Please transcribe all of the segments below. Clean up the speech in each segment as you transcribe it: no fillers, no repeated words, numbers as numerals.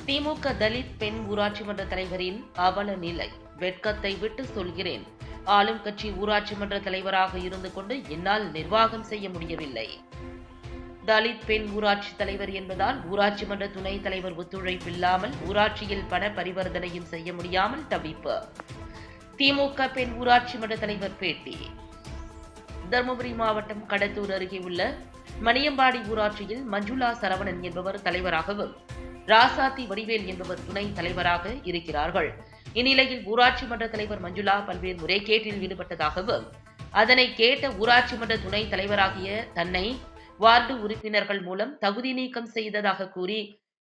திமுக தலித் பெண் ஊராட்சி மன்ற தலைவரின் அவல நிலை. வெட்கத்தை விட்டு சொல்கிறேன். ஆளும் கட்சி ஊராட்சி மன்ற தலைவராக இருந்து கொண்டு என்னால் நிர்வாகம் செய்ய முடியவில்லை. தலித் பெண் ஊராட்சி தலைவர் என்பதால் ஊராட்சி மன்ற துணைத் தலைவர் ஒத்துழைப்பில்லாமல் ஊராட்சியில் பண பரிவர்த்தனையும் செய்ய முடியாமல் தவிப்பு. திமுக பெண் ஊராட்சி மன்ற தலைவர் பேட்டி. தருமபுரி மாவட்டம் கடத்தூர் அருகே உள்ள மணியம்பாடி ஊராட்சியில் மஞ்சுளா சரவணன் என்பவர் தலைவராகவும் ராசாத்தி வடிவேல் என்பவர் துணைத் தலைவராக இருக்கிறார்கள். இந்நிலையில் ஊராட்சி மன்ற தலைவர் மஞ்சுளா பல்வேறு முறைகேட்டில் ஈடுபட்டதாகவும் அதனை கேட்ட ஊராட்சி மன்ற துணைத் தலைவராகிய தன்னை வார்டு உறுப்பினர்கள் மூலம் தகுதி நீக்கம் செய்ததாக கூறி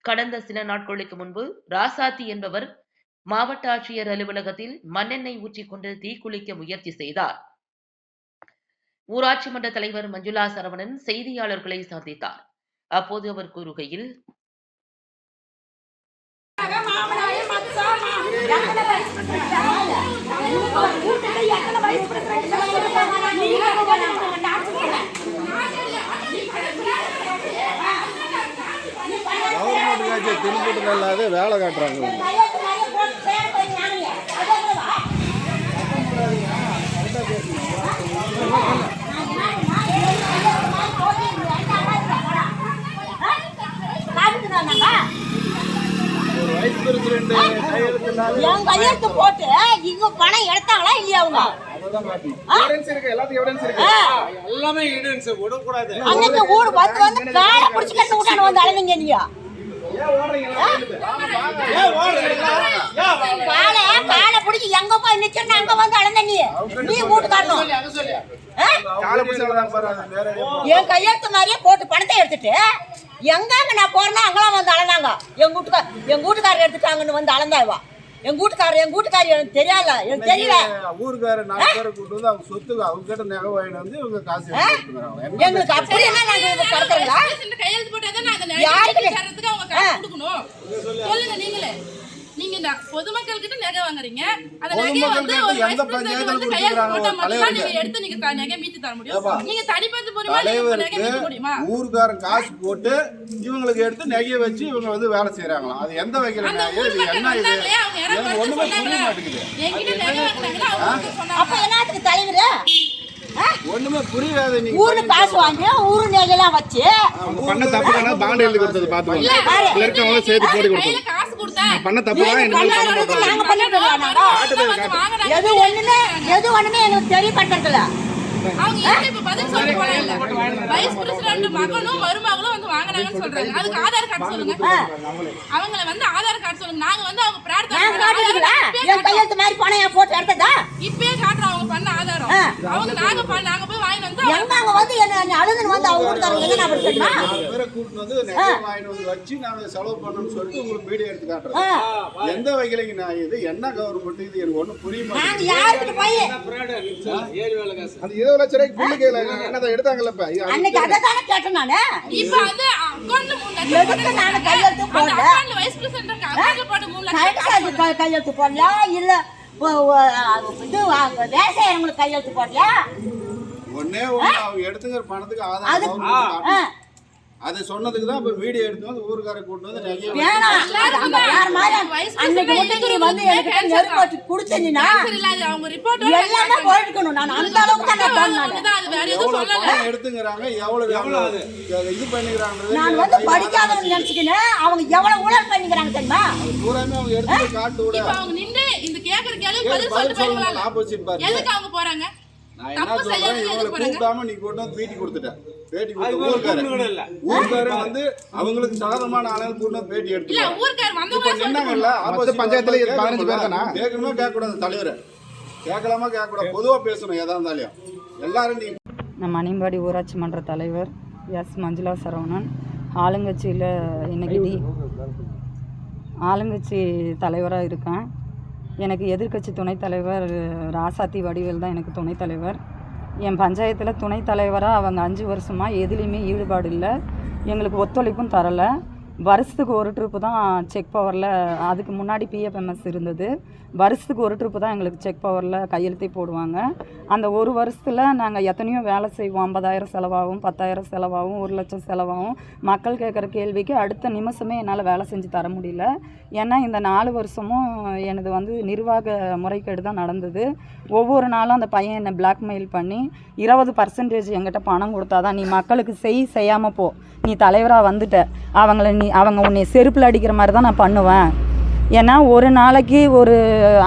கடந்த சில நாட்களுக்கு முன்பு ராசாத்தி என்பவர் மாவட்ட ஆட்சியர் அலுவலகத்தில் மண்ணெண்ணெய் ஊற்றிக்கொண்டு தீக்குளிக்க முயற்சி செய்தார். ஊராட்சி மன்ற தலைவர் மஞ்சுளா சரவணன் செய்தியாளர்களை சந்தித்தார். அப்போது அவர் கூறுகையில், திருப்பூர் இல்லாத வேலை காட்டுறாங்க. கையெழுத்து போட்டு இங்க பணம் எடுத்தாங்களா இல்லையா? அவங்க அன்னைக்கு ஊடு வந்து காலை பிடிச்சு கட்டு விட்டானு வந்து அழகுங்க. நீங்க காலை பிடிச்சி எங்க போய் நிச்சயம் அங்க வந்து அழந்த நீ வீட்டுக்காரணும். என் கையெழுத்து மாதிரியே போட்டு பணத்தை எடுத்துட்டு எங்காங்க நான் போறேன்னா அங்கெல்லாம் வந்து அளந்தாங்க. எங்க வீட்டுக்காரர் எடுத்துட்டாங்கன்னு வந்து அளந்தாவா. எங்க வீட்டுக்காரி எனக்கு தெரியல, எனக்கு தெரியல. ஊருக்காரர் 4 பேரை கூட்டு வந்து அவங்க சொத்துக்கு அவங்க கிட்ட நகை வாங்கிட்டு வந்து இவங்க காசு எங்களுக்கு அப்படி என்ன நாங்க படுத்துறீங்களா? கையெழுத்து போட்டாதான் நாங்க யாருக்கு அவங்க காசு கொடுக்கணும் சொல்லுங்க. நீங்க இந்த பொதுமக்கள் கிட்ட நகை வாங்குறீங்க. அந்த நகையை வந்து ஒரு வைஸ் பிரசிடென்ட் வந்து கையெழுத்து போட்டா மட்டும் நீங்க எடுத்து நீங்க நகை மீட்டு தர முடியும். நீங்க தனிப்பட்ட மூலமா நகை மீட்ட முடியுமா? ஊருக்காரன் காசு போட்டு இவங்களுக்கு எடுத்து நகையை வச்சு இவங்க வந்து வேலை செய்யறாங்களா? அது எந்த வகையில என்ன இது ஒண்ணுமே புரிய மாட்டேங்குது. என்கிட்ட நகை வாங்குறாங்க அவங்க சொன்னாங்க. அப்ப என்னத்துக்கு தலைவரே ஒண்ணுமே புரியாது. நீங்க ஊர்ல காசு வாங்கி ஊரு நகையெல்லாம் வச்சு பண்ண தப்பு தான பாண்ட் எழுதி கொடுத்தது பாத்துவாங்க. இருக்கவங்க சேர்த்து போடி கொடுத்தது காசு கொடுத்தா பண்ண தப்பு தான். என்ன நாங்க பண்ணிட்டோம். எது ஒண்ணுமே எனக்கு தெரிய பண்றதுல அவங்க இப்ப பதில் சொல்ல போறாங்க. வைஸ் பிரசிடென்ட் மகனும் மருமகளும் வந்து வாங்குறாங்கன்னு சொல்றாங்க. அதுக்கு ஆதார் கார்டு சொல்லுங்க. அவங்கள வந்து ஆதார் கார்டு சொல்லுங்க. நாங்க வந்து அவங்க பிரார்த்தனை என் கையெழுத்து மாதிரி பணம் போட்டு எடுத்ததா இப்பயே காட்டுறோம். அவங்க பண்ண ஆதாரம் அவங்க நாங்க போய் வாங்கி வந்து எங்க அவங்க வந்து என்ன அழுதுன்னு வந்து அவங்க கொடுத்தாங்க. என்ன நான் படிச்சேன்னா பேரை கூட்டி வந்து நகை வாங்கிட்டு வந்து வச்சு நாங்க செலவு பண்ணணும்னு சொல்லிட்டு உங்களுக்கு வீடியோ எடுத்து காட்டுறோம். எந்த வகையில நான் இது என்ன கவர்மெண்ட் இது எனக்கு ஒண்ணும் புரிய மாட்டேங்குது. யாருக்கு போய் அந்த 20 லட்சம் ரூபாய்க்கு பில்லுக்கு என்னதான் எடுத்தாங்கல்ல இப்ப அன்னைக்கு அத தான கேட்டேன் நானு. இப்ப வந்து அக்கவுண்ட்ல 3 லட்சம் எதுக்கு நான் கையெழுத்து போடல? அக்கவுண்ட்ல வைஸ் பிரசிடென்ட் அக்கவுண்ட்ல போட 3 லட்சம் கையெழுத்து போடல. இல்ல இது விவசாயிங்களுக்கு கையெழுத்து போடல. ஒண்ணே அவங்க எடுத்துக்கிற பணத்துக்கு ஆதாரம் அது சொன்னதுக்கு தான் இப்ப வீடியோ எடுத்து வந்து ஊருக்கார கூட்டு வந்து அவங்க ரிப்போர்ட் எடுத்துக்கிறாங்க. எவ்வளவு இது பண்ணிக்கிறாங்க. நான் வந்து படிக்காதவங்க நினைச்சுக்கினேன். அவங்க எவ்வளவு ஊழல் பண்ணிக்கிறாங்க தெரியுமா? பூராமே அவங்க எடுத்து காட்டு விட அவங்க நின்று இந்த கேக்குற கேள்வி பதில் சொல்லிட்டு போறாங்க. ஆப்போசிட் பாருங்க. எதுக்கு அவங்க போறாங்க? நான் என்ன சொல்றேன், இவங்களை கூப்பிடாம நீ கொண்டு வந்து பேட்டி கொடுத்துட்டேன். பேட்டி கொடுத்து ஊர்க்காரன் வந்து அவங்களுக்கு சாதகமான ஆளுங்க கூட்டு வந்து பேட்டி எடுத்துக்கலாம். நின்னாங்கல்ல ஆப்போசிட் பஞ்சாயத்துல 15 பேர் தானா? கேட்கணுமா கேட்கக்கூடாது? தலைவர் கேட்கலாமா கேட்கக்கூடாது? பொதுவா பேசணும். எதா இருந்தாலும் எல்லாரும். நான் மணியம்பாடி ஊராட்சி மன்ற தலைவர் எஸ் மஞ்சுளா சரவணன். ஆளுங்கட்சியில் இன்னைக்கு ஆளுங்கட்சி தலைவராக இருக்கேன். எனக்கு எதிர்கட்சி துணைத் தலைவர் ராசாத்தி வடிவேல் தான் எனக்கு துணைத் தலைவர். என் பஞ்சாயத்தில் துணைத் தலைவராக அவங்க 5 வருஷமாக எதுலேயுமே ஈடுபாடு இல்லை. எங்களுக்கு ஒத்துழைப்பும் தரலை. வருஷத்துக்கு ஒரு ட்ரிப்பு தான் செக் பவரில், அதுக்கு முன்னாடி பிஎஃப்எம்எஸ் இருந்தது. வருஷத்துக்கு ஒரு ட்ரிப்பு தான் எங்களுக்கு செக் பவரில் கையெழுத்தே போடுவாங்க. அந்த ஒரு வருஷத்தில் நாங்கள் எத்தனையோ வேலை செய்வோம். 50,000 செலவாகும், 10,000 செலவாகும், 1,00,000 செலவாகும். மக்கள் கேட்குற கேள்விக்கு அடுத்த நிமிஷமே என்னால் வேலை செஞ்சு தர முடியல. ஏன்னா இந்த 4 வருஷமும் எனது வந்து நிர்வாக முறைகேடு தான் நடந்தது. ஒவ்வொரு நாளும் அந்த பையன் என்னை பிளாக்மெயில் பண்ணி 20% என்கிட்ட பணம் கொடுத்தாதான் நீ மக்களுக்கு செய்யாமல் போ, நீ தலைவராக வந்துட்ட, அவங்க உன்னை செருப்பில் அடிக்கிற மாதிரி தான் நான் பண்ணுவேன். ஏன்னா ஒரு நாளைக்கு ஒரு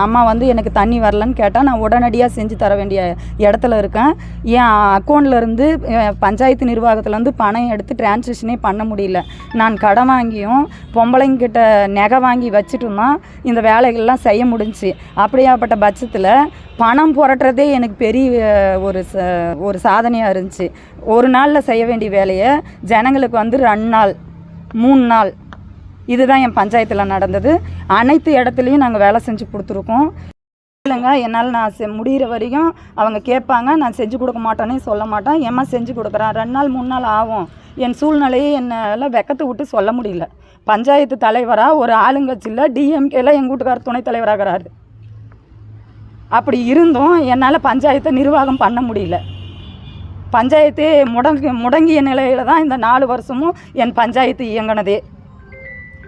அம்மா வந்து எனக்கு தண்ணி வரலன்னு கேட்டால் நான் உடனடியாக செஞ்சு தர வேண்டிய இடத்துல இருக்கேன். என் அக்கௌண்ட்லேருந்து பஞ்சாயத்து நிர்வாகத்துலேருந்து பணம் எடுத்து டிரான்சாக்ஷனே பண்ண முடியல. நான் கடன் வாங்கியும் பொம்பளைங்கிட்ட நகை வாங்கி வச்சுட்டும் தான் இந்த வேலைகள்லாம் செய்ய முடிஞ்சிச்சு. அப்படியாப்பட்ட பட்சத்தில் பணம் புரட்டுறதே எனக்கு பெரிய ஒரு சாதனையாக இருந்துச்சு. ஒரு நாளில் செய்ய வேண்டிய வேலையை ஜனங்களுக்கு வந்து 2 நாள் 3 நாள், இதுதான் என் பஞ்சாயத்தில் நடந்தது. அனைத்து இடத்துலையும் நாங்கள் வேலை செஞ்சு கொடுத்துருக்கோம். இல்லைங்க, என்னால் நான் முடிகிற வரைக்கும் அவங்க கேட்பாங்க, நான் செஞ்சு கொடுக்க மாட்டேன்னே சொல்ல மாட்டேன். ஏம்மா செஞ்சு கொடுக்குறேன், 2 நாள் 3 நாள் ஆகும். என் சூழ்நிலையை என்னால் வெக்கத்தை விட்டு சொல்ல முடியல. பஞ்சாயத்து தலைவராக ஒரு ஆளுங்கட்சியில் டிஎம்கேல எங்கள் வீட்டுக்காரர் துணைத் தலைவராகிறாரு. அப்படி இருந்தும் என்னால் பஞ்சாயத்தை நிர்வாகம் பண்ண முடியல. பஞ்சாயத்து முடங்கிய நிலையில் தான் இந்த 4 வருஷமும் என் பஞ்சாயத்து இயங்கினதே.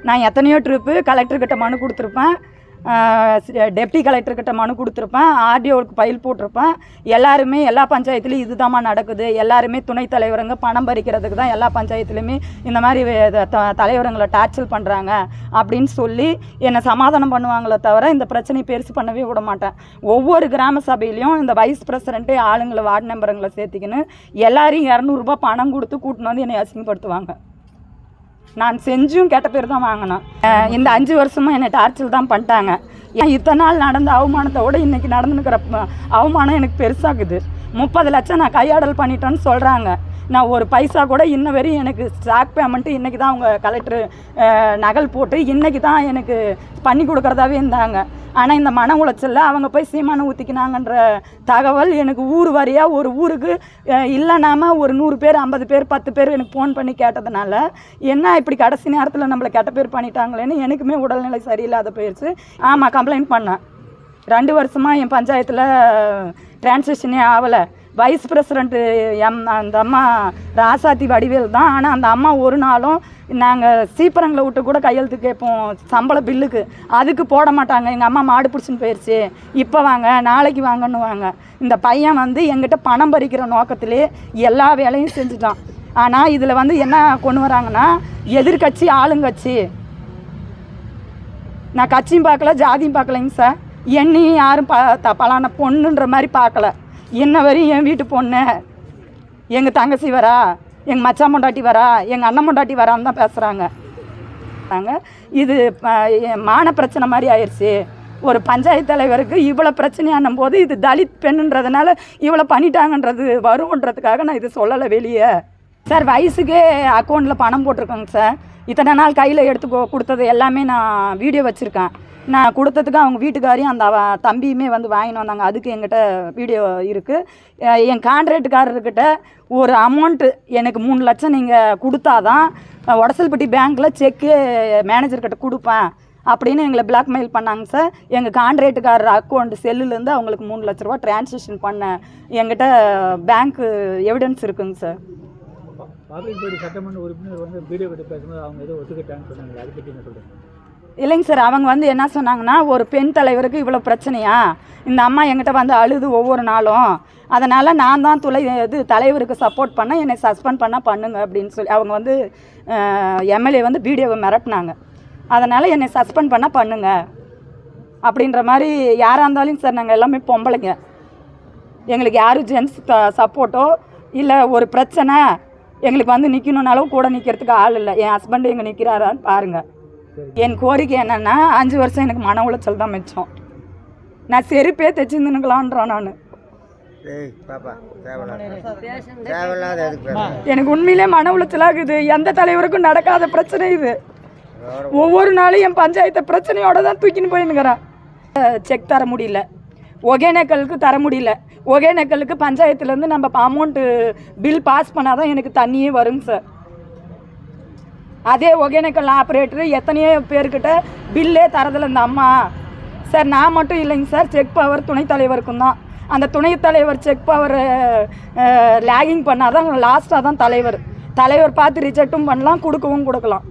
நான் எத்தனையோ ட்ரிப்பு கலெக்டர்கிட்ட மனு கொடுத்துருப்பேன், டெப்டி கலெக்டர்கிட்ட மனு கொடுத்துருப்பேன், ஆர்டிஓவுக்கு ஃபைல் போட்டிருப்பேன். எல்லாருமே எல்லா பஞ்சாயத்துலேயும் இதுதாம்மா நடக்குது, எல்லாருமே துணைத் தலைவருங்க பணம் பறிக்கிறதுக்கு தான் எல்லா பஞ்சாயத்துலேயுமே இந்த மாதிரி தலைவருங்களை டார்ச்சர் பண்ணுறாங்க அப்படின்னு சொல்லி என்னை சமாதானம் பண்ணுவாங்களே தவிர இந்த பிரச்சனையை பெருசு பண்ணவே விட மாட்டேன். ஒவ்வொரு கிராம சபையிலையும் இந்த வைஸ் பிரசிடென்ட்டு ஆளுங்களை வார்டு மெம்பருங்களை சேர்த்திக்கின்னு எல்லாரையும் 200 ரூபா பணம் கொடுத்து கூட்டின்னு வந்து என்னை அசிங்கப்படுத்துவாங்க. நான் செஞ்சும் கெட்ட பேர் தான் வாங்கினேன். இந்த 5 வருஷமும் என்னை டார்ச்சர் தான் பண்ணிட்டாங்க. ஏன் இத்தனை நாள் நடந்த அவமானத்தோடு இன்றைக்கி நடந்துக்கிற அவமானம் எனக்கு பெருசாகுது. 30 லட்சம் நான் கையாடல் பண்ணிட்டேன்னு சொல்கிறாங்க. நான் ஒரு பைசா கூட இன்ன வரையும் எனக்கு ஸ்டாக் பேமெண்ட்டு இன்றைக்கி தான் அவங்க கலெக்டர் நகல் போட்டு இன்றைக்கி தான் எனக்கு பண்ணி கொடுக்குறதாவே இருந்தாங்க. ஆனால் இந்த மன உளைச்சலில் அவங்க போய் சீமானை ஊற்றிக்கினாங்கன்ற தகவல் எனக்கு ஊர் வாரியாக ஒரு ஊருக்கு இல்லைனாம ஒரு 100 பேர் 50 பேர் 10 பேர் எனக்கு ஃபோன் பண்ணி கேட்டதுனால என்ன இப்படி கடைசி நேரத்தில் நம்மளை கெட்ட பேர் பண்ணிட்டாங்களேன்னு எனக்குமே உடல்நிலை சரியில்லாத போயிடுச்சு. ஆமாம், கம்ப்ளைண்ட் பண்ணேன். 2 வருஷமாக என் பஞ்சாயத்தில் டிரான்சாக்ஷனே ஆகலை. வைஸ் பிரசிடெண்ட்டு அந்த அம்மா ராசாத்தி வடிவேல் தான். ஆனால் அந்த அம்மா ஒரு நாளும் நாங்கள் சீப்பரங்களை விட்டு கூட கையெழுத்து கேட்போம் சம்பள பில்லுக்கு, அதுக்கு போட மாட்டாங்க. எங்கள் அம்மா மாடு பிடிச்சின்னு போயிடுச்சு, இப்போ வாங்க நாளைக்கு வாங்கன்னுவாங்க. இந்த பையன் வந்து எங்கிட்ட பணம் பறிக்கிற நோக்கத்திலே எல்லா வேலையும் செஞ்சுட்டான். ஆனால் இதில் வந்து என்ன கொண்டு வராங்கன்னா எதிர்கட்சி ஆளுங்கட்சி. நான் கட்சியும் பார்க்கல ஜாதியும் பார்க்கலைங்க சார். என்னையும் யாரும் பலான பொண்ணுன்ற மாதிரி பார்க்கல. இன்ன வரையும் என் வீட்டு பொண்ணு, எங்கள் தங்கச்சி வரா, எங்கள் மச்சான் பொண்டாட்டி வரா, எங்கள் அண்ணன் பொண்டாட்டி வரான்னு தான் பேசுகிறாங்க. இது மான பிரச்சனை மாதிரி ஆயிடுச்சு. ஒரு பஞ்சாயத்து தலைவருக்கு இவ்வளோ பிரச்சனையானும் போது இது தலித் பெண்ணுன்றதுனால இவ்வளோ பண்ணிட்டாங்கன்றது வரும்ன்றதுக்காக நான் இது சொல்லலை வெளியே. சார் வயசுக்கே அக்கௌண்ட்டில் பணம் போட்டிருக்கேங்க சார். இத்தனை நாள் கையில் எடுத்து கொடுத்தது எல்லாமே நான் வீடியோ வச்சுருக்கேன். நான் கொடுத்ததுக்கு அவங்க வீட்டுக்காரையும் அந்த தம்பியுமே வந்து வாங்கின்னு வந்தாங்க. அதுக்கு என்கிட்ட வீடியோ இருக்குது. என் கான்ட்ராக்டுக்காரர்கிட்ட ஒரு அமௌண்ட்டு எனக்கு 3 லட்சம் நீங்கள் கொடுத்தாதான் ஒடசல்பட்டி பேங்க்கில் செக்கு மேனேஜர்கிட்ட கொடுப்பேன் அப்படின்னு எங்களை பிளாக்மெயில் பண்ணாங்க சார். எங்கள் கான்ட்ராக்டுக்காரர் அக்கௌண்ட் செல்லுலேருந்து அவங்களுக்கு 3 லட்ச ரூபா டிரான்சாக்ஷன் பண்ண என்கிட்ட பேங்க்கு எவிடன்ஸ் இருக்குங்க சார். பாப்பிப்படி சட்டமன்ற உறுப்பினர் வந்து வீடியோ கிட்ட பேசும்போது அவங்க ஏதோ ஒத்துக்கிட்டான்னு சொன்னாங்க, அதை பற்றி என்ன சொல்கிறேன்? இல்லைங்க சார், அவங்க வந்து என்ன சொன்னாங்கன்னா ஒரு பெண் தலைவருக்கு இவ்வளோ பிரச்சனையா, இந்த அம்மா என்கிட்ட வந்து அழுது ஒவ்வொரு நாளும், அதனால் நான் தான் தலைவருக்கு சப்போர்ட் பண்ண என்னை சஸ்பெண்ட் பண்ணால் பண்ணுங்க அப்படின்னு சொல்லி அவங்க வந்து எம்எல்ஏ வந்து வீடியோவை மிரட்டினாங்க. அதனால் என்னை சஸ்பெண்ட் பண்ணால் பண்ணுங்க அப்படின்ற மாதிரி. யாராக இருந்தாலும் சார் நாங்கள் எல்லாமே பொம்பளைங்க, எங்களுக்கு யாரும் ஜென்ஸ் சப்போர்ட்டோ இல்லை ஒரு பிரச்சனை எங்களுக்கு வந்து நிற்கணுன்னாலும் கூட நிற்கிறதுக்கு ஆள் இல்லை. என் ஹஸ்பண்டு எங்கே நிற்கிறாரான்னு பாருங்கள். என் கோரிக்கை என்னென்னா 5 வருஷம் எனக்கு மன உளைச்சல் தான் மிச்சம். நான் செருப்பே தைச்சிருந்துக்கலான்றோம். நான் எனக்கு உண்மையிலே மன உளைச்சலாகுது. எந்த தலைவருக்கும் நடக்காத பிரச்சனை இது. ஒவ்வொரு நாளும் என் பஞ்சாயத்தை பிரச்சனையோட தான் தூக்கின்னு போயின்னுக்கிறேன். செக் தர முடியல, ஒகேனக்கலுக்கு தர முடியல. ஒகேனக்கலுக்கு பஞ்சாயத்துலேருந்து நம்ம அமௌண்ட்டு பில் பாஸ் பண்ணால் தான் எனக்கு தண்ணியே வருங்க சார். அதே ஒகேனக்கல் ஆப்ரேட்டர் எத்தனையோ பேர்கிட்ட பில்லே தரதில்லை இந்த அம்மா. சார் நான் மட்டும் இல்லைங்க சார், செக் பவர் துணைத் தலைவருக்கும் தான். அந்த துணைத் தலைவர் செக் பவர் லேகிங் பண்ணாதான் லாஸ்ட்டாக தான் தலைவர் பார்த்து ரிஜெக்டும் பண்ணலாம், கொடுக்கவும் கொடுக்கலாம்.